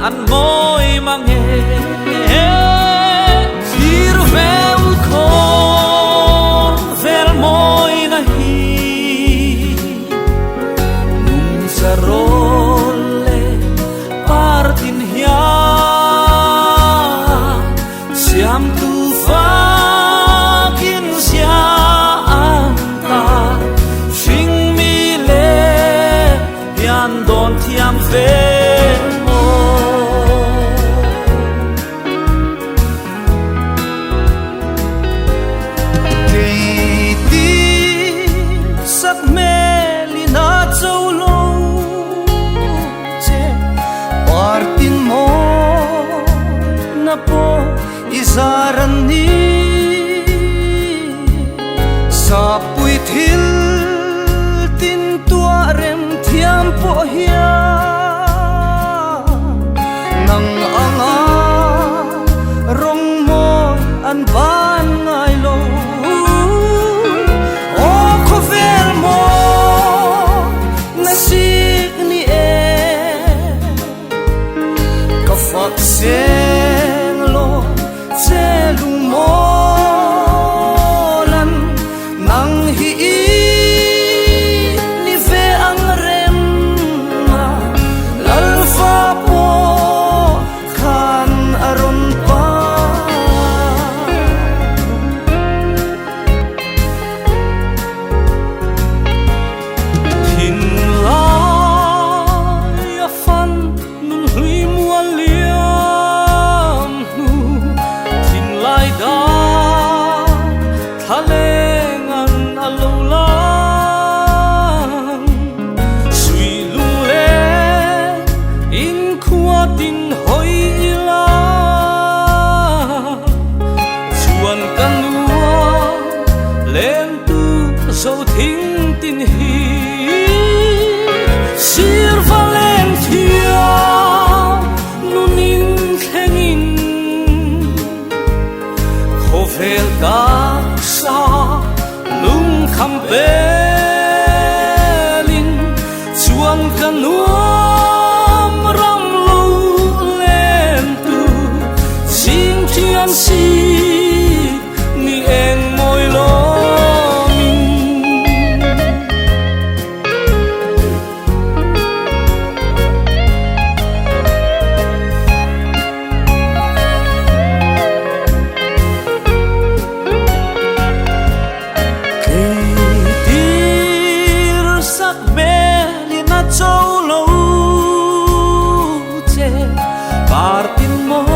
ăn môi mà nghe khi veo khô ver môi na hi nung sa rolle partin hia siam tu fa kin sia anta sing mi le yan don thiam ve zaran ni sa pui thil tin tua rem thiam po hia nang anga rong mo an ban ngai lo o ko ver mo na sig ni ka fak se lung molan nang hi ni ve ang rem na lalfa po kan aron pa hin lai a fan nun hui mual liam nu da thalengan alolang sui lung le in khua tin hoi ila chuan kan lua len tu zo thing tin hi sir valentia nunin thengin vel ka sa lung kham belin chuan kan nuam ram lu len tu sim chian si ni eng moi lo Partin mo